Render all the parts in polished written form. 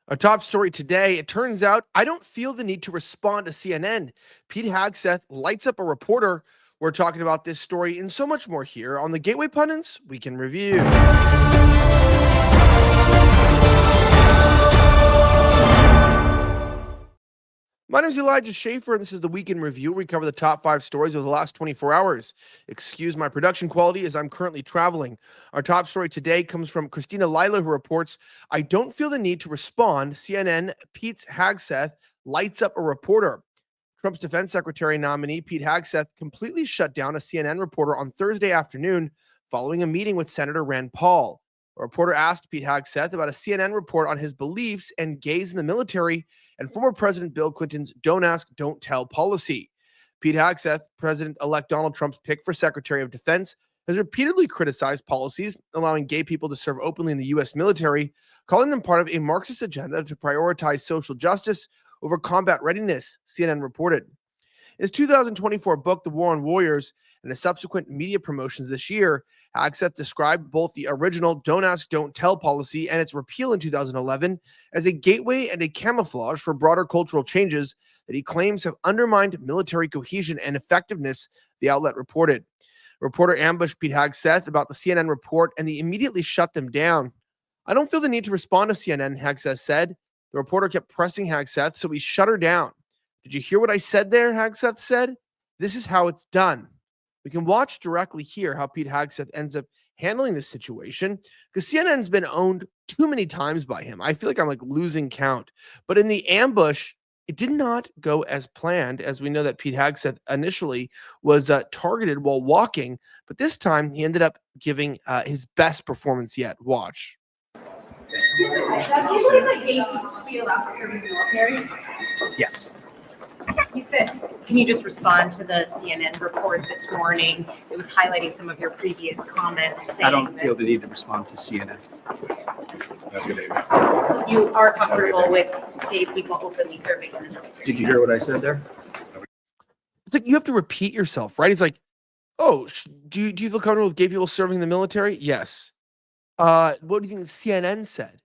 Our top story today, it turns out I don't feel the need to respond to CNN. Pete Hegseth lights up a reporter. We're talking about this story and so much more here on the Gateway Pundits Weekend Review. My name is Elijah Schaffer, and this is the Weekend Review. We cover the top 5 stories of the last 24 hours. Excuse my production quality as I'm currently traveling. Our top story today comes from Christina Lila, who reports, I don't feel the need to respond. CNN, Pete Hegseth lights up a reporter. Trump's defense secretary nominee, Pete Hegseth, completely shut down a CNN reporter on Thursday afternoon following a meeting with Senator Rand Paul. A reporter asked Pete Hegseth about a CNN report on his beliefs and gaze in the military and former President Bill Clinton's don't ask, don't tell policy. Pete Hegseth, President-elect Donald Trump's pick for Secretary of Defense, has repeatedly criticized policies allowing gay people to serve openly in the U.S. military, calling them part of a Marxist agenda to prioritize social justice over combat readiness, CNN reported. In his 2024 book, The War on Warriors, and his subsequent media promotions this year, Hegseth described both the original Don't Ask, Don't Tell policy and its repeal in 2011 as a gateway and a camouflage for broader cultural changes that he claims have undermined military cohesion and effectiveness, the outlet reported. A reporter ambushed Pete Hegseth about the CNN report, and he immediately shut them down. I don't feel the need to respond to CNN, Hegseth said. The reporter kept pressing Hegseth, so he shut her down. Did you hear what I said there? Hegseth said. This is how it's done. We can watch directly here how Pete Hegseth ends up handling this situation because CNN's been owned too many times by him. I feel like I'm losing count. But in the ambush, it did not go as planned, as we know that Pete Hegseth initially was targeted while walking. But this time, he ended up giving his best performance yet. Watch. Do you believe that gay people should be allowed to serve in the military? Yes. Can you just respond to the CNN report this morning? It was highlighting some of your previous comments. I don't feel the need to respond to CNN. You are comfortable with gay people openly serving in the military. Did you hear what I said there? It's like you have to repeat yourself, right? It's like, oh, do you feel comfortable with gay people serving in the military? Yes. What do you think CNN said?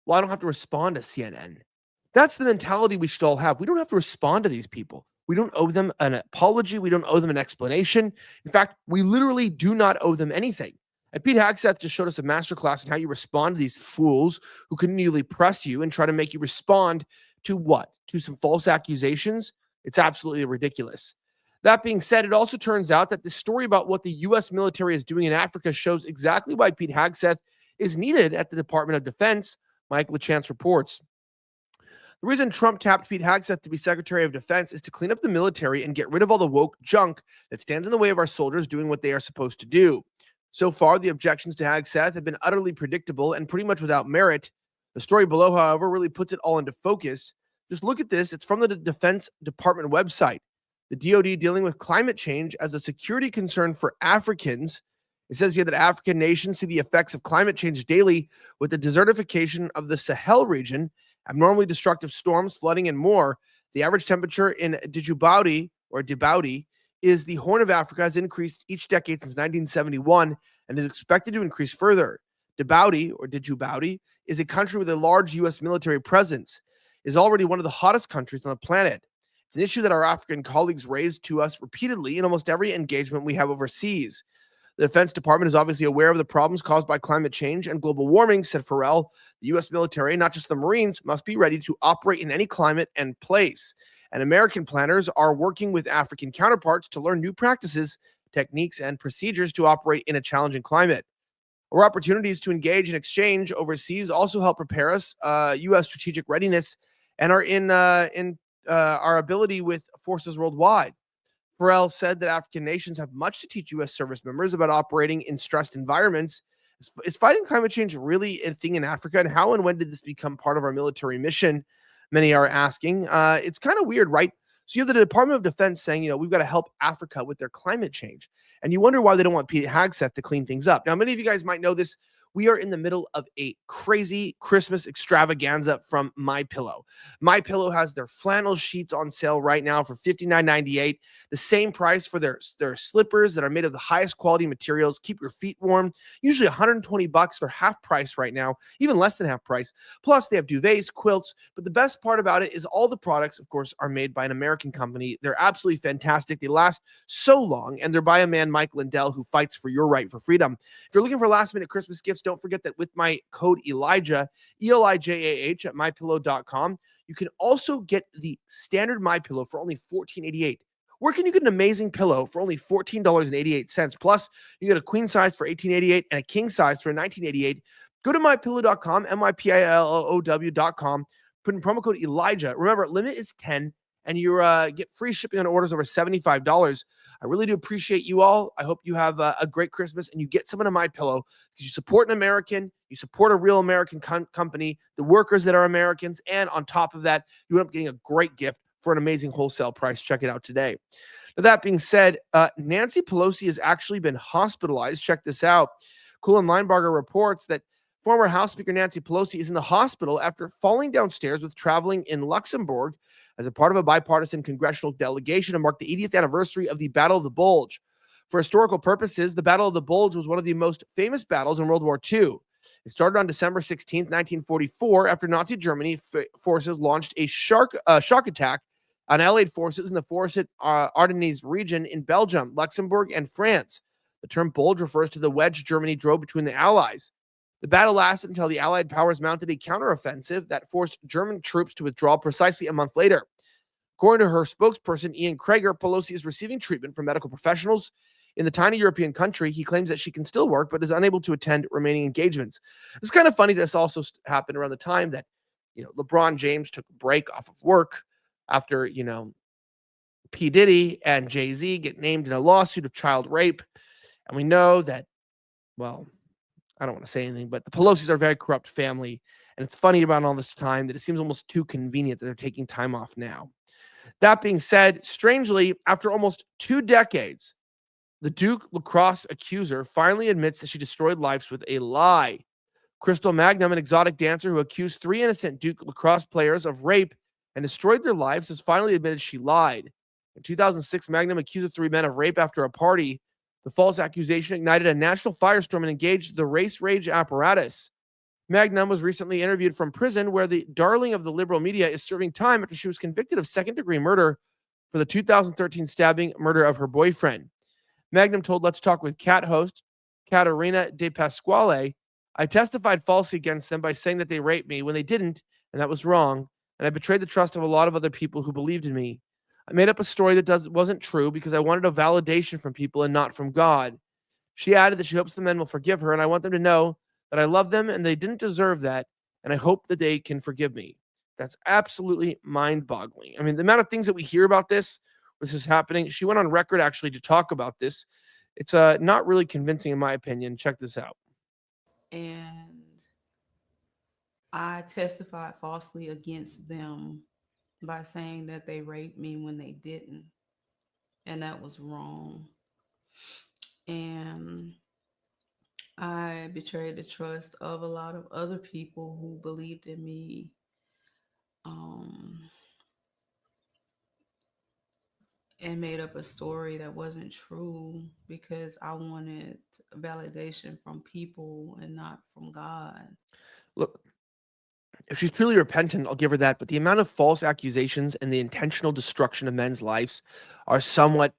Well, I don't have to respond to CNN. That's the mentality we should all have. We don't have to respond to these people. We don't owe them an apology. We don't owe them an explanation. In fact, we literally do not owe them anything. And Pete Hegseth just showed us a masterclass in how you respond to these fools who continually press you and try to make you respond to what? To some false accusations? It's absolutely ridiculous. That being said, it also turns out that the story about what the U.S. military is doing in Africa shows exactly why Pete Hegseth is needed at the Department of Defense, Mike LeChance reports. The reason Trump tapped Pete Hegseth to be Secretary of Defense is to clean up the military and get rid of all the woke junk that stands in the way of our soldiers doing what they are supposed to do. So far, the objections to Hegseth have been utterly predictable and pretty much without merit. The story below, however, really puts it all into focus. Just look at this. It's from the Defense Department website. The DoD dealing with climate change as a security concern for Africans. It says here that African nations see the effects of climate change daily with the desertification of the Sahel region, abnormally destructive storms, flooding, and more. The average temperature in Djibouti is the Horn of Africa has increased each decade since 1971 and is expected to increase further. Djibouti is a country with a large U.S. military presence, is already one of the hottest countries on the planet. It's an issue that our African colleagues raise to us repeatedly in almost every engagement we have overseas. The Defense Department is obviously aware of the problems caused by climate change and global warming, said Farrell. The U.S. military, not just the Marines, must be ready to operate in any climate and place. And American planners are working with African counterparts to learn new practices, techniques, and procedures to operate in a challenging climate. Our opportunities to engage and exchange overseas also help prepare us, U.S. strategic readiness, and are in our ability with forces worldwide. Farrell said that African nations have much to teach U.S. service members about operating in stressed environments. Is fighting climate change really a thing in Africa? And how and when did this become part of our military mission? Many are asking. It's kind of weird, right? So you have the Department of Defense saying, we've got to help Africa with their climate change. And you wonder why they don't want Pete Hegseth to clean things up. Now, many of you guys might know this. we are in the middle of a crazy Christmas extravaganza from MyPillow. MyPillow has their flannel sheets on sale right now for $59.98, the same price for their slippers that are made of the highest quality materials, keep your feet warm, usually $120 for half price right now, even less than half price. Plus, they have duvets, quilts, but the best part about it is all the products, of course, are made by an American company. They're absolutely fantastic. They last so long, and they're by a man, Mike Lindell, who fights for your right for freedom. If you're looking for last-minute Christmas gifts, don't forget that with my code Elijah, ELIJAH at mypillow.com, you can also get the standard MyPillow for only $14.88. Where can you get an amazing pillow for only $14.88? Plus, you get a queen size for $18.88 and a king size for $19.88. Go to mypillow.com, MyPillow.com, put in promo code Elijah. Remember, limit is 10, and you get free shipping on orders over $75. I really do appreciate you all. I hope you have a great Christmas and you get someone of MyPillow because you support an American, you support a real American company, the workers that are Americans, and on top of that, you end up getting a great gift for an amazing wholesale price. Check it out today. Now, that being said, Nancy Pelosi has actually been hospitalized. Check this out. Cullen Linebarger reports that former House Speaker Nancy Pelosi is in the hospital after falling downstairs with traveling in Luxembourg as a part of a bipartisan congressional delegation to mark the 80th anniversary of the Battle of the Bulge. For historical purposes, the Battle of the Bulge was one of the most famous battles in World War II. It started on December 16, 1944, after Nazi Germany forces launched a shock attack on Allied forces in the forested Ardennes region in Belgium, Luxembourg, and France. The term bulge refers to the wedge Germany drove between the Allies. The battle lasted until the Allied powers mounted a counteroffensive that forced German troops to withdraw precisely a month later. According to her spokesperson, Ian Krager, Pelosi is receiving treatment from medical professionals. In the tiny European country, he claims that she can still work, but is unable to attend remaining engagements. It's kind of funny this also happened around the time that, LeBron James took a break off of work after, P. Diddy and Jay-Z get named in a lawsuit of child rape. And we know that, well, I don't want to say anything, but the Pelosi's are a very corrupt family. And it's funny about all this time that it seems almost too convenient that they're taking time off now. That being said, strangely, after almost 2 decades, the Duke Lacrosse accuser finally admits that she destroyed lives with a lie. Crystal Magnum, an exotic dancer who accused 3 innocent Duke Lacrosse players of rape and destroyed their lives, has finally admitted she lied. In 2006, Magnum accused the 3 men of rape after a party. The false accusation ignited a national firestorm and engaged the race rage apparatus. Magnum was recently interviewed from prison, where the darling of the liberal media is serving time after she was convicted of second-degree murder for the 2013 stabbing murder of her boyfriend. Magnum told Let's Talk with Cat host Caterina De Pasquale, "I testified falsely against them by saying that they raped me when they didn't, and that was wrong, and I betrayed the trust of a lot of other people who believed in me. I made up a story that wasn't true because I wanted a validation from people and not from God." She added that she hopes the men will forgive her, and I want them to know that I love them and they didn't deserve that, and I hope that they can forgive me. That's absolutely mind-boggling. I mean, the amount of things that we hear about this is happening. She went on record actually to talk about this. It's not really convincing in my opinion. Check this out. And I testified falsely against them by saying that they raped me when they didn't. And that was wrong. And I betrayed the trust of a lot of other people who believed in me. And made up a story that wasn't true because I wanted validation from people and not from God. Look, if she's truly repentant, I'll give her that. But the amount of false accusations and the intentional destruction of men's lives are somewhat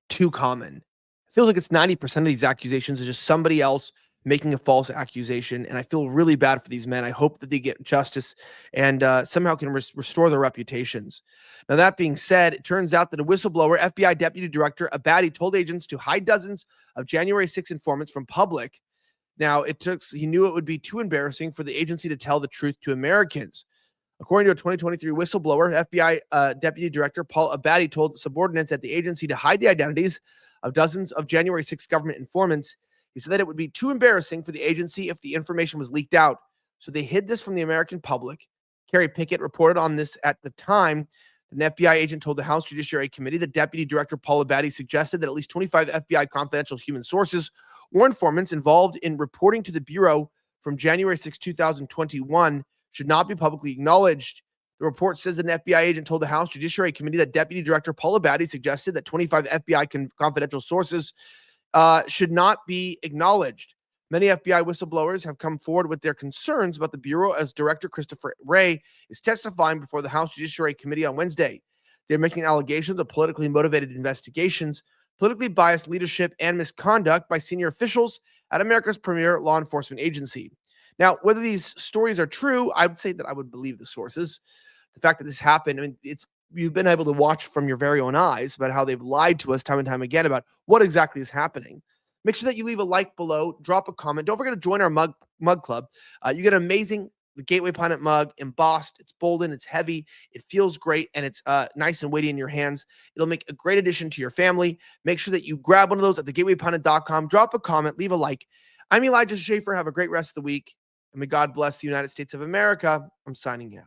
too common. It feels like it's 90% of these accusations is just somebody else making a false accusation. And I feel really bad for these men. I hope that they get justice and somehow can restore their reputations. Now, that being said, it turns out that a whistleblower, FBI Deputy Director Abbate, told agents to hide dozens of January 6 informants from public. Now, he knew it would be too embarrassing for the agency to tell the truth to Americans. According to a 2023 whistleblower, FBI Deputy Director Paul Abbate told subordinates at the agency to hide the identities of dozens of January 6 government informants. He said that it would be too embarrassing for the agency if the information was leaked out. So they hid this from the American public. Kerry Pickett reported on this at the time. An FBI agent told the House Judiciary Committee that Deputy Director Paul Abbate suggested that at least 25 FBI confidential human sources or informants involved in reporting to the Bureau from January 6, 2021 should not be publicly acknowledged. The report says that an FBI agent told the House Judiciary Committee that Deputy Director Paul Abbate suggested that 25 FBI confidential sources should not be acknowledged. Many FBI whistleblowers have come forward with their concerns about the Bureau as Director Christopher Wray is testifying before the House Judiciary Committee on Wednesday. They're making allegations of politically motivated investigations, politically biased leadership, and misconduct by senior officials at America's premier law enforcement agency. Now, whether these stories are true, I would say that I would believe the sources. The fact that this happened, I mean, you've been able to watch from your very own eyes about how they've lied to us time and time again about what exactly is happening. Make sure that you leave a like below, drop a comment. Don't forget to join our mug club. You get an amazing the Gateway Pundit mug, embossed. It's bolden, it's heavy, it feels great, and it's nice and weighty in your hands. It'll make a great addition to your family. Make sure that you grab one of those at thegatewaypundit.com. Drop a comment, leave a like. I'm Elijah Schaffer. Have a great rest of the week, and may God bless the United States of America. I'm signing out.